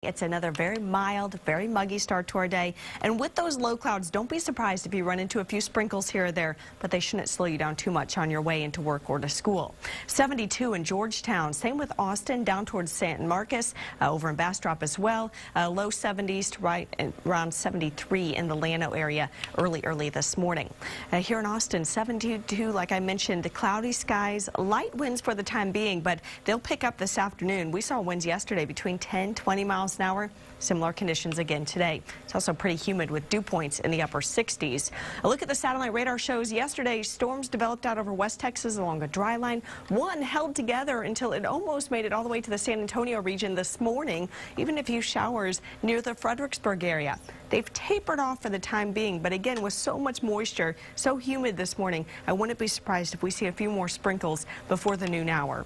It's another very mild, very muggy start to our day. And with those low clouds, don't be surprised if you run into a few sprinkles here or there, but they shouldn't slow you down too much on your way into work or to school. 72 in Georgetown, same with Austin, down towards San Marcos, over in Bastrop as well. Low 70s to right around 73 in the Llano area early this morning. Here in Austin, 72, like I mentioned, cloudy skies, light winds for the time being, but they'll pick up this afternoon. We saw winds yesterday between 10, 20 miles an hour. Similar conditions again today. It's also pretty humid with dew points in the upper 60s. A look at the satellite radar shows yesterday storms developed out over West Texas along a dry line. One held together until it almost made it all the way to the San Antonio region this morning. Even a few showers near the Fredericksburg area. They've tapered off for the time being, but again, with so much moisture, so humid this morning, I wouldn't be surprised if we see a few more sprinkles before the noon hour.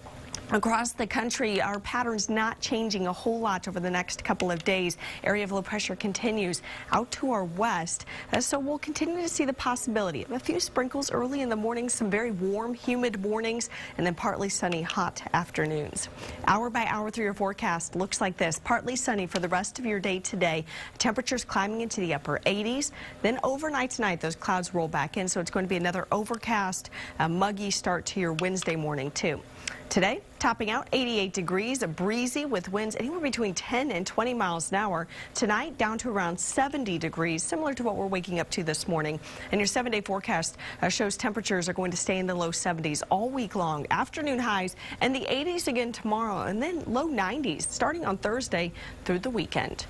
Across the country, our pattern's not changing a whole lot over the next couple of days. Area of low pressure continues out to our west, so we'll continue to see the possibility of a few sprinkles early in the morning, some very warm, humid mornings, and then partly sunny, hot afternoons. Hour by hour through your forecast looks like this. Partly sunny for the rest of your day today. Temperatures climbing into the upper 80s. Then overnight tonight, those clouds roll back in, so it's going to be another overcast, muggy start to your Wednesday morning, too. Today, topping out 88 degrees, breezy with winds anywhere between 10 and 20 miles an hour. Tonight, down to around 70 degrees, similar to what we're waking up to this morning. And your 7-day forecast shows temperatures are going to stay in the low 70s all week long. Afternoon highs and the 80s again tomorrow, and then low 90s starting on Thursday through the weekend.